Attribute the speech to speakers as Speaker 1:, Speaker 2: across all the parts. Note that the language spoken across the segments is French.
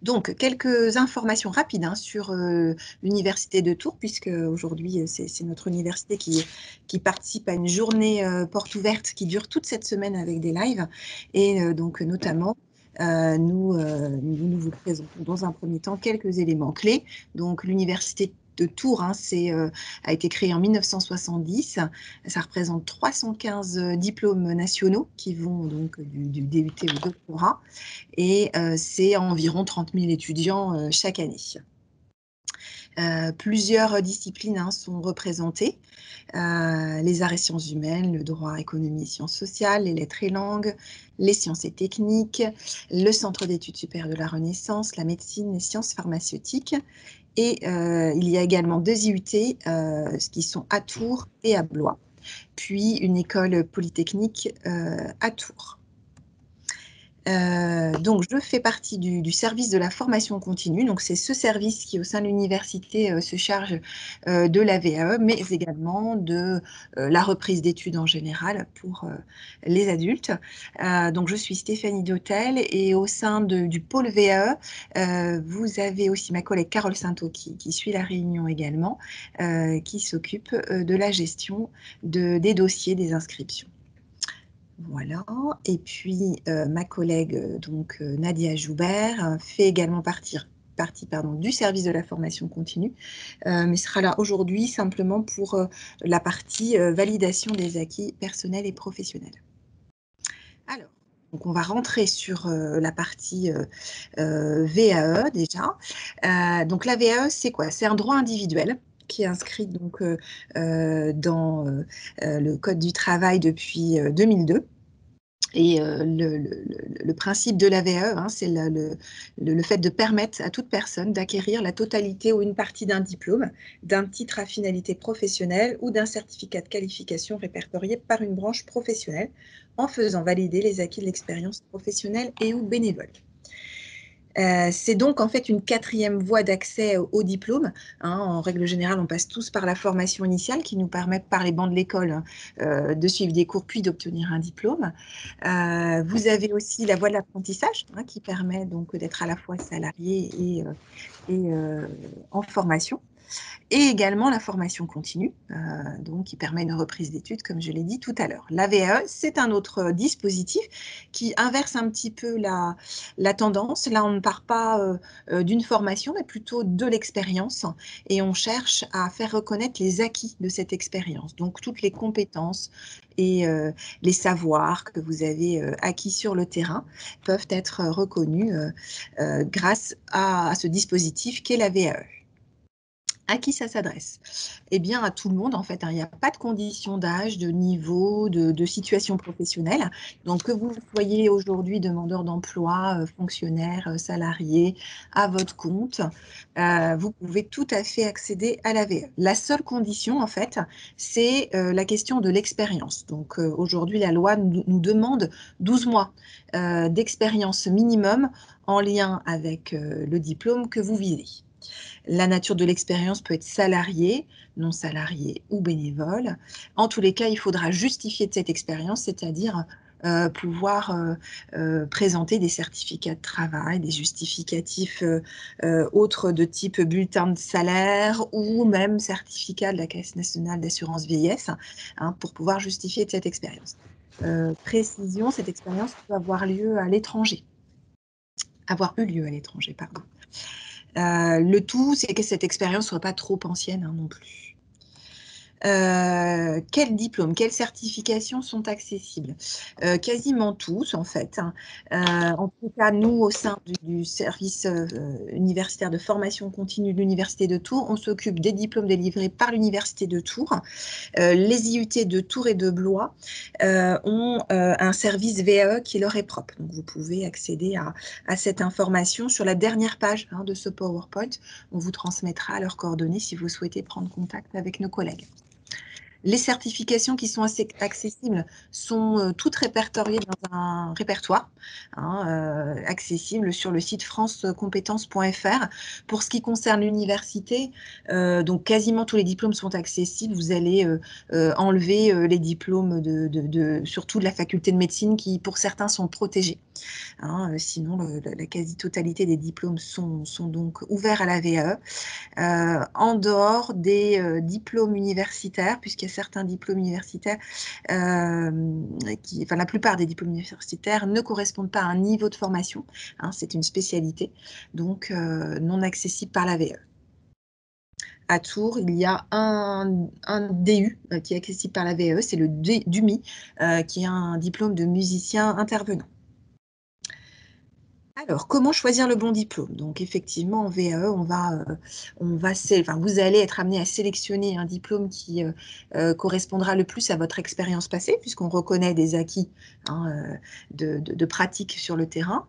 Speaker 1: Donc, quelques informations rapides sur l'Université de Tours, puisque aujourd'hui, c'est notre université qui participe à une journée porte ouverte qui dure toute cette semaine avec des lives. Et donc, notamment, nous vous présentons dans un premier temps quelques éléments clés. Donc, l'Université de Tours a été créée en 1970. Ça représente 315 diplômes nationaux qui vont donc du DUT au doctorat. Et c'est environ 30 000 étudiants chaque année. Plusieurs disciplines sont représentées. Les arts et sciences humaines, le droit, économie et sciences sociales, les lettres et langues, les sciences et techniques, le centre d'études supérieures de la Renaissance, la médecine, les sciences pharmaceutiques. Et il y a également 2 IUT qui sont à Tours et à Blois, puis une école polytechnique à Tours. Donc, je fais partie du service de la formation continue. Donc, c'est ce service qui, au sein de l'université, se charge de la VAE, mais également de la reprise d'études en général pour les adultes. Donc, je suis Stéphanie Dautel et au sein du pôle VAE, vous avez aussi ma collègue Carole Sainteau qui suit la réunion également, qui s'occupe de la gestion des dossiers des inscriptions. Voilà, et puis ma collègue Nadia Joubert fait également partie du service de la formation continue, mais sera là aujourd'hui simplement pour la partie validation des acquis personnels et professionnels. Alors, donc on va rentrer sur la partie VAE déjà. Donc la VAE, c'est quoi? C'est un droit individuel qui est inscrit donc, dans le Code du travail depuis 2002. Et le principe de la VAE, c'est le fait de permettre à toute personne d'acquérir la totalité ou une partie d'un diplôme, d'un titre à finalité professionnelle ou d'un certificat de qualification répertorié par une branche professionnelle en faisant valider les acquis de l'expérience professionnelle et ou bénévole. C'est donc en fait une 4e voie d'accès au diplôme. En règle générale, on passe tous par la formation initiale qui nous permet par les bancs de l'école de suivre des cours puis d'obtenir un diplôme. Vous avez aussi la voie de l'apprentissage qui permet donc d'être à la fois salarié et en formation. Et également la formation continue, donc qui permet une reprise d'études, comme je l'ai dit tout à l'heure. La VAE, c'est un autre dispositif qui inverse un petit peu la tendance. Là, on ne part pas d'une formation, mais plutôt de l'expérience, et on cherche à faire reconnaître les acquis de cette expérience, donc toutes les compétences et les savoirs que vous avez acquis sur le terrain peuvent être reconnus grâce à ce dispositif qu'est la VAE. À qui ça s'adresse? Eh bien, à tout le monde, en fait. Il n'y a pas de condition d'âge, de niveau, de situation professionnelle. Donc, que vous soyez aujourd'hui demandeur d'emploi, fonctionnaire, salarié, à votre compte, vous pouvez tout à fait accéder à la VAE. La seule condition, en fait, c'est la question de l'expérience. Donc, aujourd'hui, la loi nous demande 12 mois d'expérience minimum en lien avec le diplôme que vous visez. La nature de l'expérience peut être salariée, non salariée ou bénévole. En tous les cas, il faudra justifier de cette expérience, c'est-à-dire pouvoir présenter des certificats de travail, des justificatifs autres de type bulletin de salaire ou même certificat de la Caisse nationale d'assurance vieillesse pour pouvoir justifier de cette expérience. Précision, cette expérience peut avoir lieu à l'étranger. Avoir eu lieu à l'étranger, pardon. Le tout, c'est que cette expérience ne soit pas trop ancienne non plus. Quels diplômes, quelles certifications sont accessibles? Quasiment tous, en fait. En tout cas, nous, au sein du service universitaire de formation continue de l'Université de Tours, on s'occupe des diplômes délivrés par l'Université de Tours. Les IUT de Tours et de Blois ont un service VAE qui leur est propre. Donc, vous pouvez accéder à cette information sur la dernière page de ce PowerPoint. On vous transmettra leurs coordonnées si vous souhaitez prendre contact avec nos collègues. Les certifications qui sont assez accessibles sont toutes répertoriées dans un répertoire accessible sur le site francecompétences.fr. Pour ce qui concerne l'université, donc quasiment tous les diplômes sont accessibles. Vous allez enlever les diplômes surtout de la faculté de médecine qui, pour certains, sont protégés. Sinon, la quasi-totalité des diplômes sont donc ouverts à la VAE. En dehors des diplômes universitaires, puisqu'il y a certains diplômes universitaires, enfin la plupart des diplômes universitaires ne correspondent pas à un niveau de formation, c'est une spécialité, donc non accessible par la VAE. À Tours, il y a un DU qui est accessible par la VAE, c'est le DUMI, qui est un diplôme de musicien intervenant. Alors, comment choisir le bon diplôme? Donc, effectivement, en VAE, vous allez être amené à sélectionner un diplôme qui correspondra le plus à votre expérience passée, puisqu'on reconnaît des acquis de pratique sur le terrain.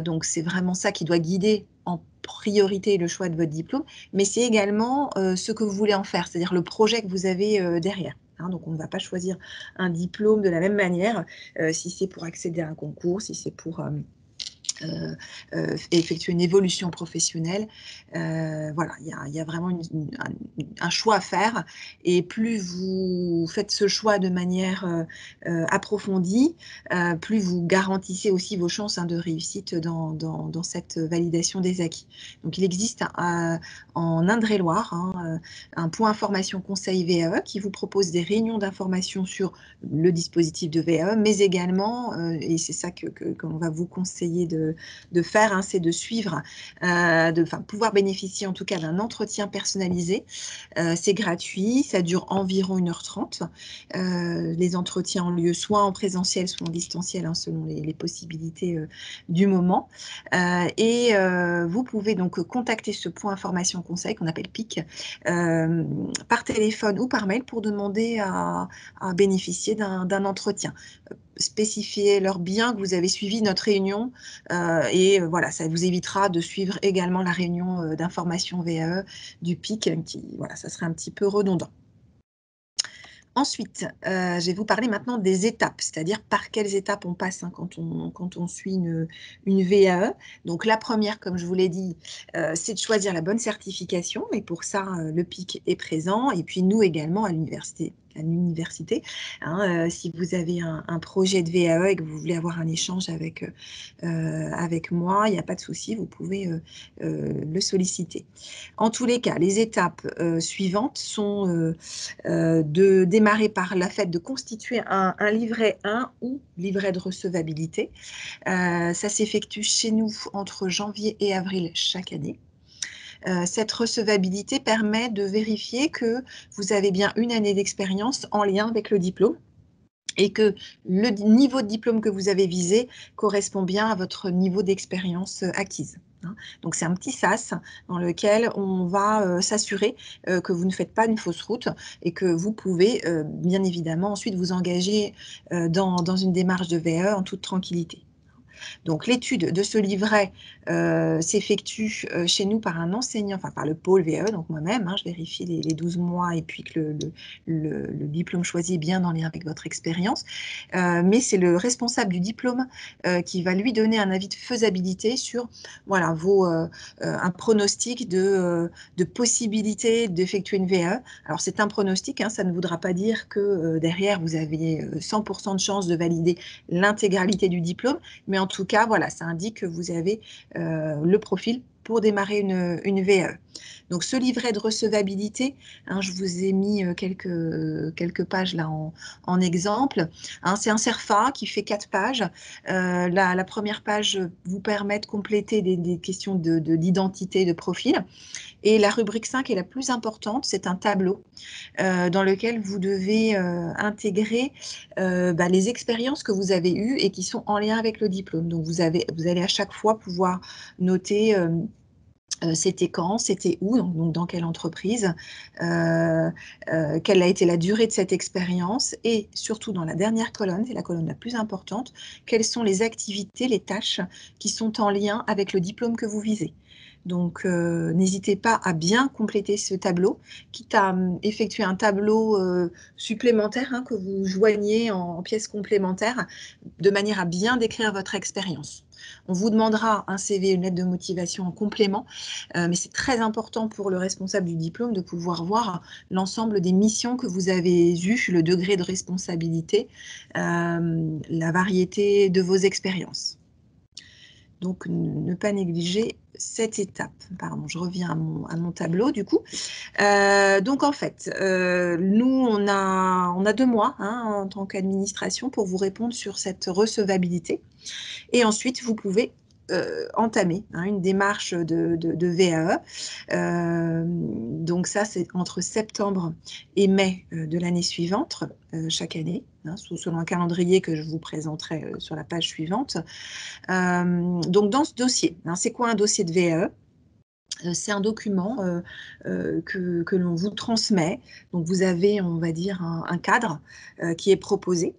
Speaker 1: Donc, c'est vraiment ça qui doit guider en priorité le choix de votre diplôme, mais c'est également ce que vous voulez en faire, c'est-à-dire le projet que vous avez derrière. Donc, on ne va pas choisir un diplôme de la même manière si c'est pour accéder à un concours, si c'est pour effectuer une évolution professionnelle. Voilà, il y a vraiment un choix à faire, et plus vous faites ce choix de manière approfondie, plus vous garantissez aussi vos chances de réussite dans cette validation des acquis. Donc il existe en Indre-et-Loire un point information conseil VAE qui vous propose des réunions d'information sur le dispositif de VAE, mais également, et c'est ça qu'on va vous conseiller de faire, c'est de suivre, pouvoir bénéficier en tout cas d'un entretien personnalisé. C'est gratuit, ça dure environ 1h30. Les entretiens ont lieu soit en présentiel, soit en distanciel, selon les possibilités du moment. Et vous pouvez donc contacter ce point information conseil qu'on appelle PIC par téléphone ou par mail pour demander à bénéficier d'un entretien. Spécifiez-leur bien que vous avez suivi notre réunion et voilà, ça vous évitera de suivre également la réunion d'information VAE du PIC, voilà, ça serait un petit peu redondant. Ensuite, je vais vous parler maintenant des étapes, c'est-à-dire par quelles étapes on passe quand on suit une VAE. Donc la première, comme je vous l'ai dit, c'est de choisir la bonne certification, et pour ça, le PIC est présent, et puis nous également à l'université. Si vous avez un projet de VAE et que vous voulez avoir un échange avec moi, il n'y a pas de souci, vous pouvez le solliciter. En tous les cas, les étapes suivantes sont de démarrer par la fait de constituer un livret 1 ou livret de recevabilité. Ça s'effectue chez nous entre janvier et avril chaque année. Cette recevabilité permet de vérifier que vous avez bien une année d'expérience en lien avec le diplôme, et que le niveau de diplôme que vous avez visé correspond bien à votre niveau d'expérience acquise. Donc c'est un petit sas dans lequel on va s'assurer que vous ne faites pas une fausse route, et que vous pouvez bien évidemment ensuite vous engager dans une démarche de VAE en toute tranquillité. Donc l'étude de ce livret s'effectue chez nous par un enseignant, enfin par le pôle VAE, donc moi-même, je vérifie les 12 mois et puis que le diplôme choisi est bien en lien avec votre expérience. Mais c'est le responsable du diplôme qui va lui donner un avis de faisabilité sur voilà, un pronostic de possibilité d'effectuer une VAE. Alors c'est un pronostic, ça ne voudra pas dire que derrière vous avez 100% de chance de valider l'intégralité du diplôme, mais en tout cas, voilà, ça indique que vous avez le profil pour démarrer une VAE. Donc ce livret de recevabilité, je vous ai mis quelques pages là en exemple. C'est un CERFA qui fait 4 pages. La première page vous permet de compléter des questions d'identité, de profil. Et la rubrique 5 est la plus importante, c'est un tableau dans lequel vous devez intégrer les expériences que vous avez eues et qui sont en lien avec le diplôme. Donc vous allez à chaque fois pouvoir noter C'était quand, c'était où, donc dans quelle entreprise, quelle a été la durée de cette expérience et surtout dans la dernière colonne, c'est la colonne la plus importante, quelles sont les activités, les tâches qui sont en lien avec le diplôme que vous visez. Donc, n'hésitez pas à bien compléter ce tableau, quitte à effectuer un tableau supplémentaire hein, que vous joignez en pièces complémentaires, de manière à bien décrire votre expérience. On vous demandera un CV, une lettre de motivation en complément, mais c'est très important pour le responsable du diplôme de pouvoir voir l'ensemble des missions que vous avez eues, le degré de responsabilité, la variété de vos expériences. Donc, ne pas négliger cette étape. Pardon, je reviens à mon tableau du coup. Donc en fait, nous, on a 2 mois hein, en tant qu'administration pour vous répondre sur cette recevabilité. Et ensuite, vous pouvez entamer hein, une démarche de VAE. Donc ça, c'est entre septembre et mai de l'année suivante, chaque année, hein, selon un calendrier que je vous présenterai sur la page suivante. Donc dans ce dossier, hein, c'est quoi un dossier de VAE ? C'est un document que l'on vous transmet. Donc, vous avez, on va dire, un cadre qui est proposé,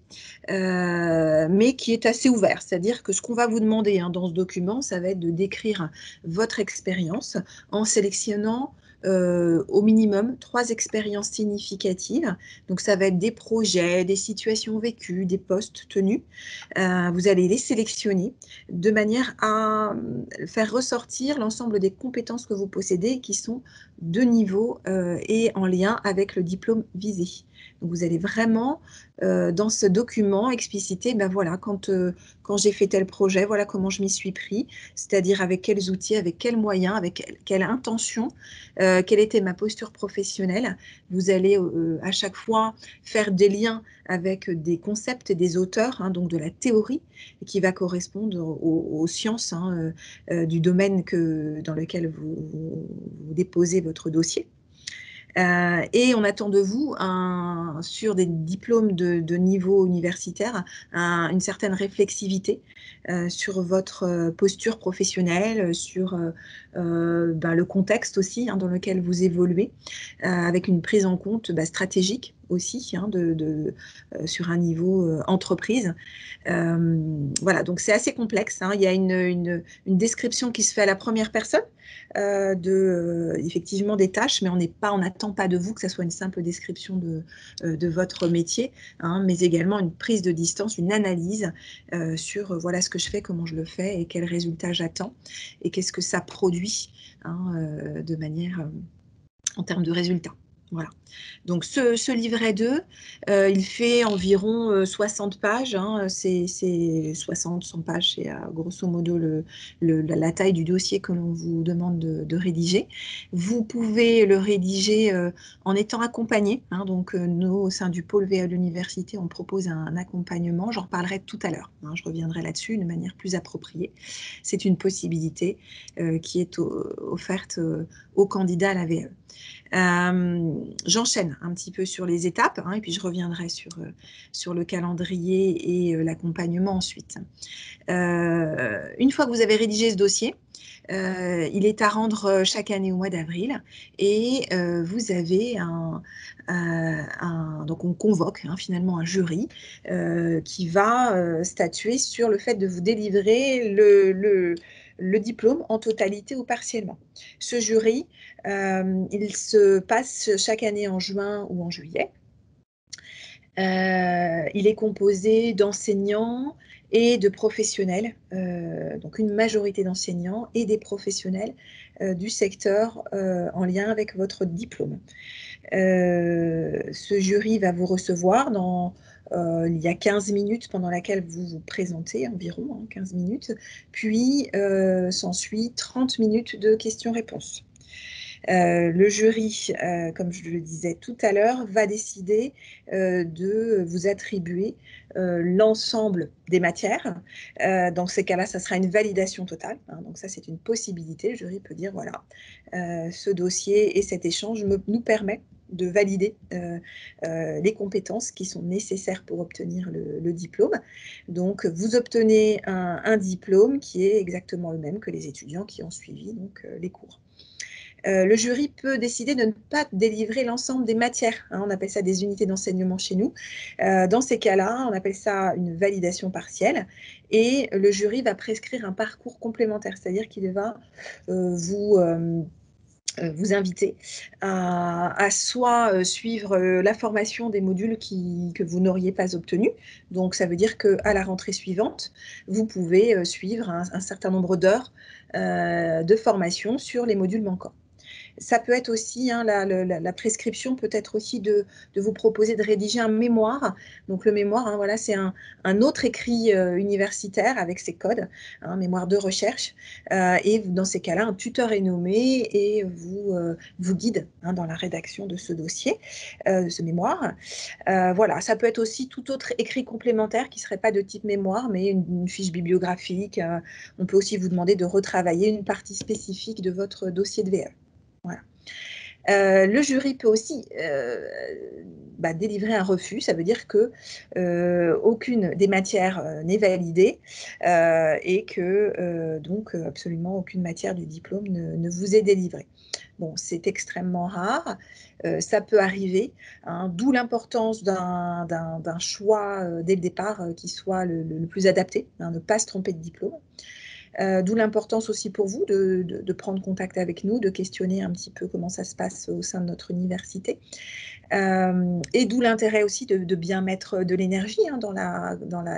Speaker 1: mais qui est assez ouvert. C'est-à-dire que ce qu'on va vous demander hein, dans ce document, ça va être de décrire votre expérience en sélectionnant au minimum 3 expériences significatives. Donc, ça va être des projets, des situations vécues, des postes tenus. Vous allez les sélectionner de manière à faire ressortir l'ensemble des compétences que vous possédez et qui sont de niveau et en lien avec le diplôme visé. Donc, vous allez vraiment, dans ce document, expliciter, ben voilà, quand j'ai fait tel projet, voilà comment je m'y suis pris, c'est-à-dire avec quels outils, avec quels moyens, avec quelle intention, quelle était ma posture professionnelle. Vous allez à chaque fois faire des liens avec des concepts et des auteurs, hein, donc de la théorie, qui va correspondre aux sciences hein, du domaine dans lequel vous déposez votre dossier. Et on attend de vous, sur des diplômes de niveau universitaire, une certaine réflexivité sur votre posture professionnelle, sur le contexte aussi hein, dans lequel vous évoluez, avec une prise en compte stratégique aussi hein, sur un niveau entreprise. Voilà, donc c'est assez complexe. Hein. Il y a une description qui se fait à la première personne effectivement des tâches, mais on n'attend pas de vous que ça soit une simple description de votre métier, hein, mais également une prise de distance, une analyse sur voilà ce que je fais, comment je le fais et quels résultats j'attends et qu'est-ce que ça produit hein, de manière en termes de résultats. Voilà. Donc ce livret 2, il fait environ 60 pages, hein, c'est 60-100 pages, c'est grosso modo la taille du dossier que l'on vous demande de rédiger. Vous pouvez le rédiger en étant accompagné, hein, donc nous au sein du pôle VA de l'université, on propose un accompagnement, j'en reparlerai tout à l'heure, hein, je reviendrai là-dessus de manière plus appropriée. C'est une possibilité qui est offerte aux candidats à la VAE. J'enchaîne un petit peu sur les étapes hein, et puis je reviendrai sur le calendrier et l'accompagnement ensuite. Une fois que vous avez rédigé ce dossier, il est à rendre chaque année au mois d'avril et vous avez donc on convoque hein, finalement un jury qui va statuer sur le fait de vous délivrer le diplôme en totalité ou partiellement. Ce jury, il se passe chaque année en juin ou en juillet. Il est composé d'enseignants et de professionnels, donc une majorité d'enseignants et des professionnels du secteur en lien avec votre diplôme. Ce jury va vous recevoir il y a 15 minutes pendant laquelle vous vous présentez, environ hein, 15 minutes, puis s'ensuit 30 minutes de questions-réponses. Le jury, comme je le disais tout à l'heure, va décider de vous attribuer l'ensemble des matières. Dans ces cas-là, ça sera une validation totale. Hein, donc ça, c'est une possibilité. Le jury peut dire, voilà, ce dossier et cet échange nous permet de valider les compétences qui sont nécessaires pour obtenir le diplôme. Donc, vous obtenez un diplôme qui est exactement le même que les étudiants qui ont suivi donc, les cours. Le jury peut décider de ne pas délivrer l'ensemble des matières. On appelle ça des unités d'enseignement chez nous. Dans ces cas-là, on appelle ça une validation partielle. Et le jury va prescrire un parcours complémentaire, c'est-à-dire qu'il va vous inviter à soit suivre la formation des modules que vous n'auriez pas obtenus. Donc, ça veut dire qu'à la rentrée suivante, vous pouvez suivre un certain nombre d'heures de formation sur les modules manquants. Ça peut être aussi, la prescription peut être aussi de vous proposer de rédiger un mémoire. Donc le mémoire, voilà, c'est un autre écrit universitaire avec ses codes, un mémoire de recherche. Et dans ces cas-là, un tuteur est nommé et vous guide dans la rédaction de ce dossier, de ce mémoire. Voilà, ça peut être aussi tout autre écrit complémentaire qui ne serait pas de type mémoire, mais une fiche bibliographique. On peut aussi vous demander de retravailler une partie spécifique de votre dossier de VE. Voilà. Le jury peut aussi délivrer un refus, ça veut dire que aucune des matières n'est validée et que donc absolument aucune matière du diplôme ne vous est délivrée. Bon, c'est extrêmement rare, ça peut arriver, d'où l'importance d'un choix dès le départ qui soit le plus adapté, ne pas se tromper de diplôme. D'où l'importance aussi pour vous de prendre contact avec nous, de questionner un petit peu comment ça se passe au sein de notre université. Et d'où l'intérêt aussi de bien mettre de l'énergie dans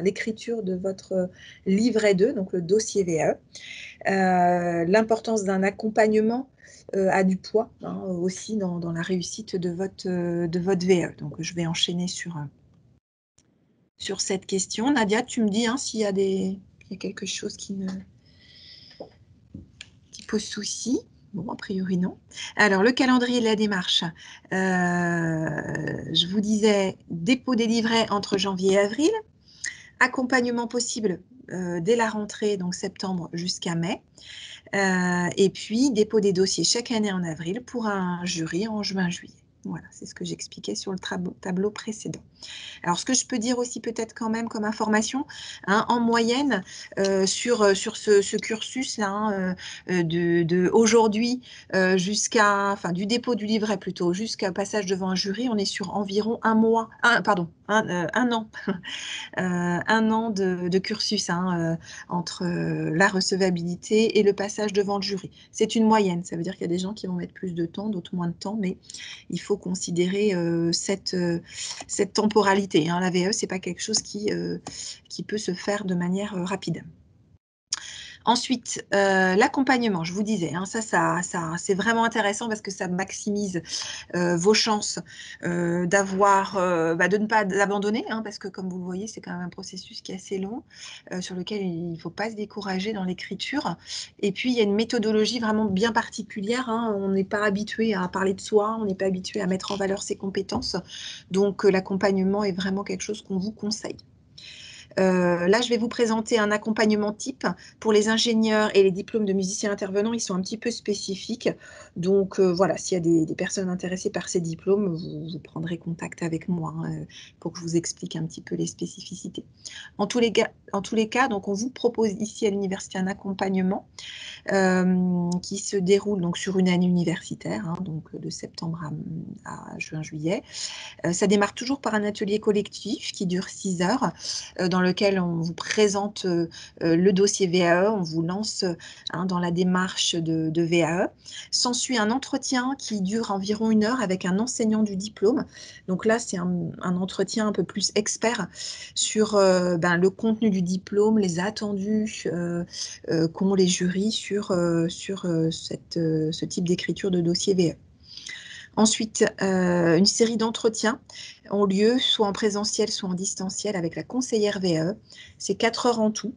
Speaker 1: l'écriture de votre livret 2, donc le dossier VE. L'importance d'un accompagnement a du poids aussi dans la réussite de votre VE. Donc je vais enchaîner sur cette question. Nadia, tu me dis s'il y a quelque chose qui pose souci. Bon, a priori, non. Alors, le calendrier de la démarche. Je vous disais, dépôt des livrets entre janvier et avril. Accompagnement possible dès la rentrée, donc septembre jusqu'à mai. Et puis, dépôt des dossiers chaque année en avril pour un jury en juin-juillet. Voilà, c'est ce que j'expliquais sur le tableau précédent. Alors, ce que je peux dire aussi peut-être quand même comme information, en moyenne, sur ce cursus-là, de aujourd'hui du dépôt du livret plutôt, jusqu'à passage devant un jury, on est sur environ un an, un an de cursus entre la recevabilité et le passage devant le jury. C'est une moyenne, ça veut dire qu'il y a des gens qui vont mettre plus de temps, d'autres moins de temps, mais il faut considérer cette temporalité. La VE, ce n'est pas quelque chose qui peut se faire de manière rapide. Ensuite, l'accompagnement, je vous disais, ça c'est vraiment intéressant parce que ça maximise vos chances de ne pas abandonner, parce que comme vous le voyez, c'est quand même un processus qui est assez long, sur lequel il ne faut pas se décourager dans l'écriture. Et puis, il y a une méthodologie vraiment bien particulière. On n'est pas habitué à parler de soi, on n'est pas habitué à mettre en valeur ses compétences. Donc, l'accompagnement est vraiment quelque chose qu'on vous conseille. Là, je vais vous présenter un accompagnement type. Pour les ingénieurs et les diplômes de musiciens intervenants, ils sont un petit peu spécifiques. Donc, voilà, s'il y a des personnes intéressées par ces diplômes, vous prendrez contact avec moi pour que je vous explique un petit peu les spécificités. En tous les cas, donc, on vous propose ici à l'université un accompagnement qui se déroule donc, sur une année universitaire, donc de septembre à juin-juillet. Ça démarre toujours par un atelier collectif qui dure 6 heures, dans lequel on vous présente le dossier VAE, on vous lance dans la démarche de VAE. S'ensuit un entretien qui dure environ 1 heure avec un enseignant du diplôme. Donc là, c'est un entretien un peu plus expert sur le contenu du diplôme, les attendus qu'ont les jurys sur ce type d'écriture de dossier VAE. Ensuite, une série d'entretiens ont lieu soit en présentiel, soit en distanciel avec la conseillère VAE. C'est 4 heures en tout,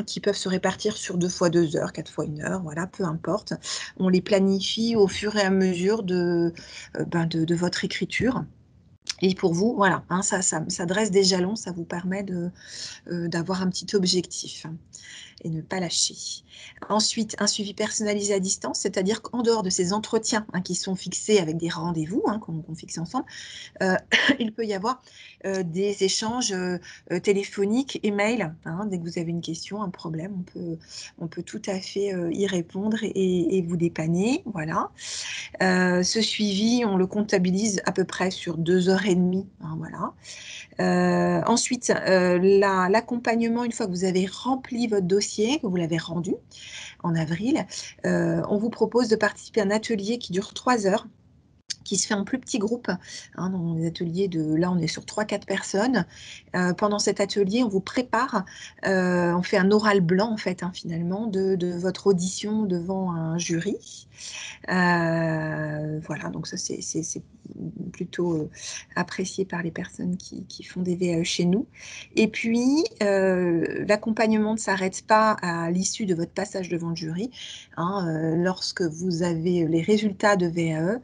Speaker 1: qui peuvent se répartir sur 2 fois 2 heures, 4 fois 1 heure, voilà, peu importe. On les planifie au fur et à mesure de votre écriture. Et pour vous, voilà, hein, ça dresse des jalons, ça vous permet d'avoir un petit objectif et ne pas lâcher. Ensuite, un suivi personnalisé à distance, c'est-à-dire qu'en dehors de ces entretiens qui sont fixés avec des rendez-vous qu'on fixe ensemble, il peut y avoir des échanges téléphoniques et mails. Hein, dès que vous avez une question, un problème, on peut tout à fait y répondre et vous dépanner. Voilà. Ce suivi, on le comptabilise à peu près sur 2 h 30. Hein, voilà. Ensuite, l'accompagnement, une fois que vous avez rempli votre dossier, que vous l'avez rendu en avril, on vous propose de participer à un atelier qui dure 3 heures, qui se fait en plus petit groupe, hein, dans les ateliers là on est sur 3-4 personnes. Pendant cet atelier, on vous prépare, on fait un oral blanc en fait, hein, finalement, de votre audition devant un jury. Voilà, donc ça c'est plutôt apprécié par les personnes qui font des VAE chez nous. Et puis, l'accompagnement ne s'arrête pas à l'issue de votre passage devant le jury. Hein, lorsque vous avez les résultats de VAE,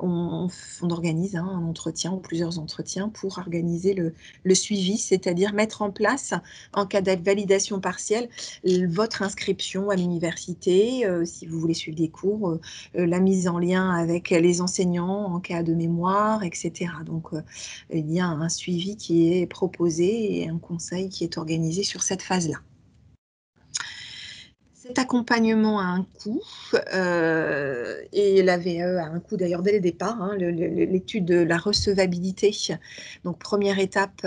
Speaker 1: on organise un entretien ou plusieurs entretiens pour organiser le suivi, c'est-à-dire mettre en place, en cas de validation partielle, votre inscription à l'université, si vous voulez suivre des cours, la mise en lien avec les enseignants en cas de mémoire, etc. Donc, il y a un suivi qui est proposé et un conseil qui est organisé sur cette phase-là. Cet accompagnement a un coût, et la VAE a un coût d'ailleurs dès le départ, hein, l'étude de la recevabilité. Donc, première étape,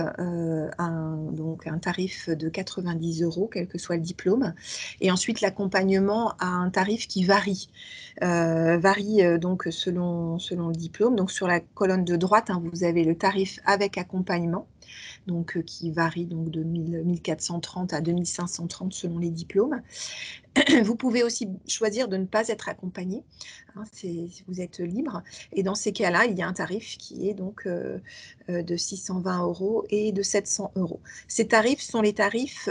Speaker 1: donc un tarif de 90 €, quel que soit le diplôme. Et ensuite, l'accompagnement a un tarif qui varie. Donc selon le diplôme. Donc, sur la colonne de droite, hein, vous avez le tarif avec accompagnement, donc qui varie donc de 1430 à 2530 selon les diplômes. Vous pouvez aussi choisir de ne pas être accompagné, hein, vous êtes libre. Et dans ces cas-là, il y a un tarif qui est donc de 620 € et de 700 €. Ces tarifs sont les tarifs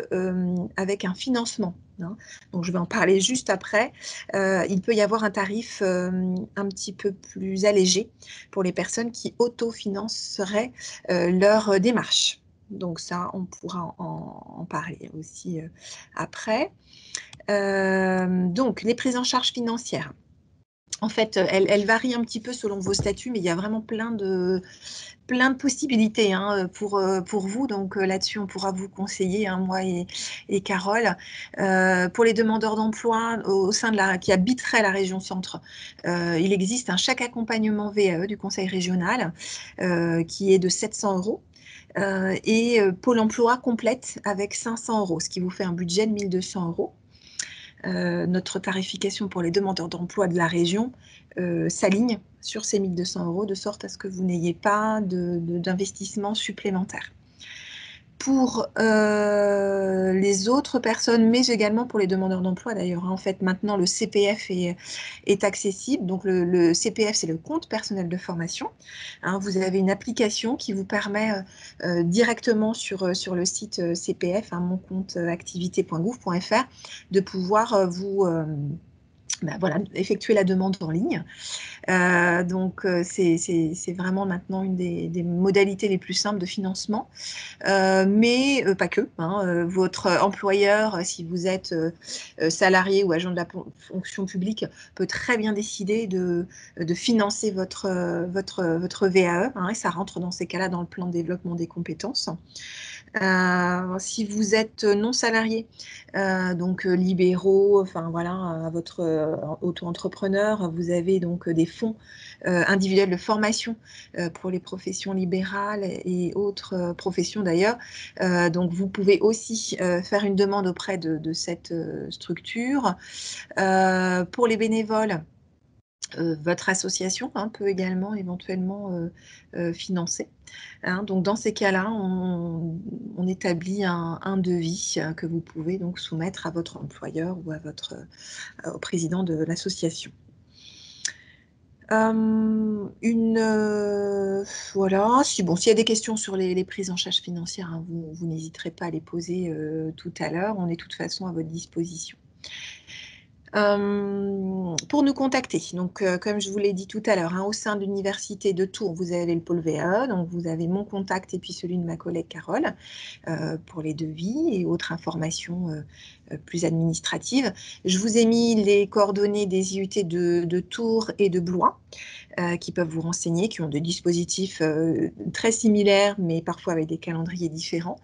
Speaker 1: avec un financement. Hein. Donc, je vais en parler juste après. Il peut y avoir un tarif un petit peu plus allégé pour les personnes qui autofinanceraient leur démarche. Donc ça, on pourra en parler aussi après. Donc, les prises en charge financières. En fait, elles varient un petit peu selon vos statuts, mais il y a vraiment plein de possibilités, hein, pour vous. Donc, là-dessus, on pourra vous conseiller, hein, moi et Carole. Pour les demandeurs d'emploi au sein qui habiteraient la région Centre, il existe un chèque accompagnement VAE du Conseil régional qui est de 700 €. Et Pôle emploi complète avec 500 €, ce qui vous fait un budget de 1200 €. Notre tarification pour les demandeurs d'emploi de la région s'aligne sur ces 1200 €, de sorte à ce que vous n'ayez pas d'investissement supplémentaire. Pour les autres personnes, mais également pour les demandeurs d'emploi d'ailleurs, hein, en fait, maintenant le CPF est accessible. Donc, le CPF, c'est le compte personnel de formation. Hein, vous avez une application qui vous permet directement sur le site CPF, hein, moncompteactivité.gouv.fr, de pouvoir voilà, effectuer la demande en ligne. Donc, c'est vraiment maintenant une des modalités les plus simples de financement. Mais pas que. Hein, votre employeur, si vous êtes salarié ou agent de la fonction publique, peut très bien décider de financer votre VAE, hein, et ça rentre dans ces cas-là dans le plan de développement des compétences. Si vous êtes non salarié, donc libéraux, enfin voilà, votre auto-entrepreneur, vous avez donc des fonds individuels de formation pour les professions libérales et autres professions d'ailleurs. Donc, vous pouvez aussi faire une demande auprès de cette structure. Pour les bénévoles, votre association, hein, peut également éventuellement financer. Hein. Donc, dans ces cas-là, on établit un devis que vous pouvez donc soumettre à votre employeur ou au président de l'association. Voilà, s'il y a des questions sur les prises en charge financières, hein, vous n'hésiterez pas à les poser tout à l'heure. On est de toute façon à votre disposition. Pour nous contacter, donc comme je vous l'ai dit tout à l'heure, hein, au sein de l'université de Tours, vous avez le pôle VAE, donc vous avez mon contact et puis celui de ma collègue Carole pour les devis et autres informations plus administratives. Je vous ai mis les coordonnées des IUT de Tours et de Blois qui peuvent vous renseigner, qui ont des dispositifs très similaires, mais parfois avec des calendriers différents.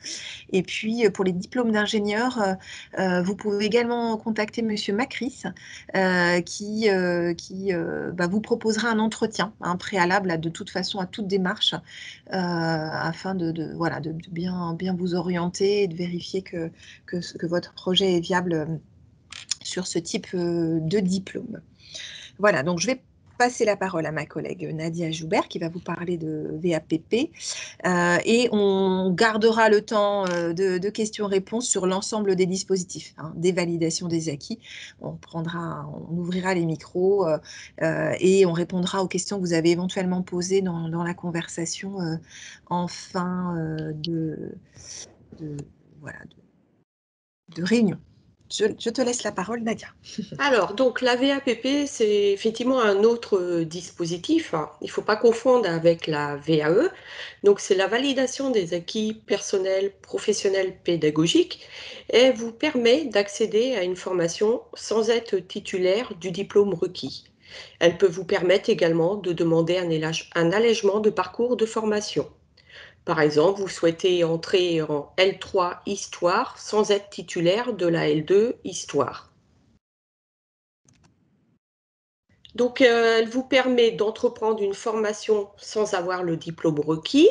Speaker 1: Et puis, pour les diplômes d'ingénieur, vous pouvez également contacter Monsieur Macris, qui vous proposera un entretien, un préalable de toute façon à toute démarche, afin voilà, de bien vous orienter et de vérifier que votre projet est viable sur ce type de diplôme. Voilà, donc je vais passer la parole à ma collègue Nadia Joubert qui va vous parler de VAPP et on gardera le temps de questions-réponses sur l'ensemble des dispositifs, hein, des validations des acquis. On ouvrira les micros et on répondra aux questions que vous avez éventuellement posées dans la conversation en fin voilà, de réunion. Je te laisse la parole, Nadia.
Speaker 2: Alors, donc la VAPP, c'est effectivement un autre dispositif. Il ne faut pas confondre avec la VAE. Donc, c'est la validation des acquis personnels, professionnels, pédagogiques et vous permet d'accéder à une formation sans être titulaire du diplôme requis. Elle peut vous permettre également de demander un allègement de parcours de formation. Par exemple, vous souhaitez entrer en L3 Histoire sans être titulaire de la L2 Histoire. Donc, elle vous permet d'entreprendre une formation sans avoir le diplôme requis.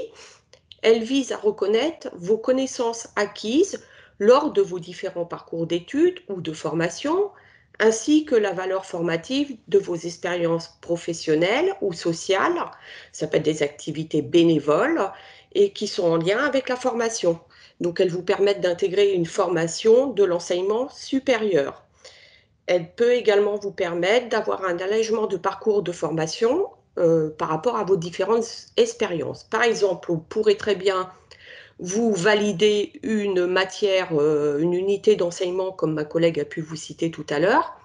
Speaker 2: Elle vise à reconnaître vos connaissances acquises lors de vos différents parcours d'études ou de formation, ainsi que la valeur formative de vos expériences professionnelles ou sociales. Ça peut être des activités bénévoles et qui sont en lien avec la formation. Donc, elles vous permettent d'intégrer une formation de l'enseignement supérieur. Elle peut également vous permettre d'avoir un allègement de parcours de formation par rapport à vos différentes expériences. Par exemple, vous pourrez très bien vous valider une matière, une unité d'enseignement, comme ma collègue a pu vous citer tout à l'heure,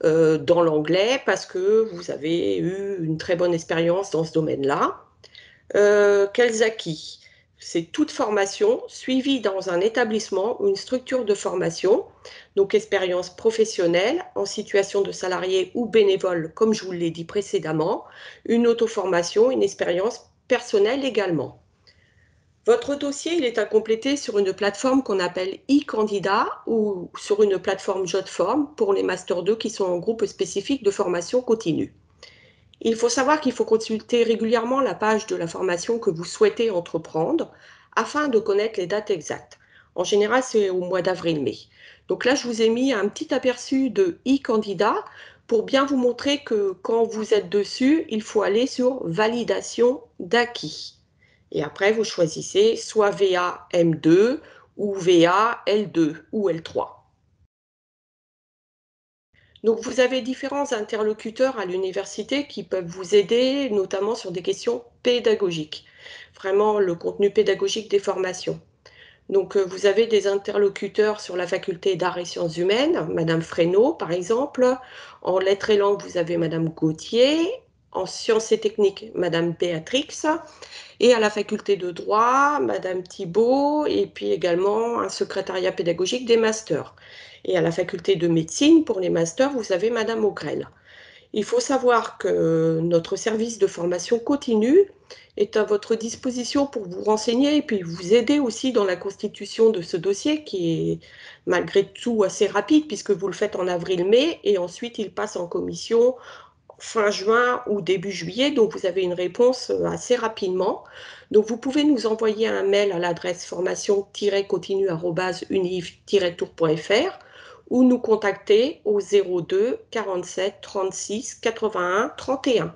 Speaker 2: dans l'anglais, parce que vous avez eu une très bonne expérience dans ce domaine-là. Quels acquis? C'est toute formation suivie dans un établissement ou une structure de formation, donc expérience professionnelle en situation de salarié ou bénévole, comme je vous l'ai dit précédemment, une auto-formation, une expérience personnelle également. Votre dossier, il est à compléter sur une plateforme qu'on appelle e-candidat ou sur une plateforme Jotform pour les Master 2 qui sont en groupe spécifique de formation continue. Il faut savoir qu'il faut consulter régulièrement la page de la formation que vous souhaitez entreprendre afin de connaître les dates exactes. En général, c'est au mois d'avril-mai. Donc là, je vous ai mis un petit aperçu de e-candidat pour bien vous montrer que quand vous êtes dessus, il faut aller sur validation d'acquis. Et après, vous choisissez soit VA M2 ou VA L2 ou L3. Donc, vous avez différents interlocuteurs à l'université qui peuvent vous aider, notamment sur des questions pédagogiques, vraiment le contenu pédagogique des formations. Donc, vous avez des interlocuteurs sur la faculté d'arts et sciences humaines, Madame Fresneau, par exemple. En lettres et langues, vous avez Madame Gauthier. En sciences et techniques, Madame Béatrix. Et à la faculté de droit, Madame Thibault, et puis également un secrétariat pédagogique des masters. Et à la faculté de médecine, pour les masters, vous avez Madame Augrel. Il faut savoir que notre service de formation continue est à votre disposition pour vous renseigner et puis vous aider aussi dans la constitution de ce dossier qui est malgré tout assez rapide puisque vous le faites en avril-mai et ensuite il passe en commission fin juin ou début juillet, donc vous avez une réponse assez rapidement. Donc vous pouvez nous envoyer un mail à l'adresse formation-continue@univ-tour.fr ou nous contacter au 02 47 36 81 31.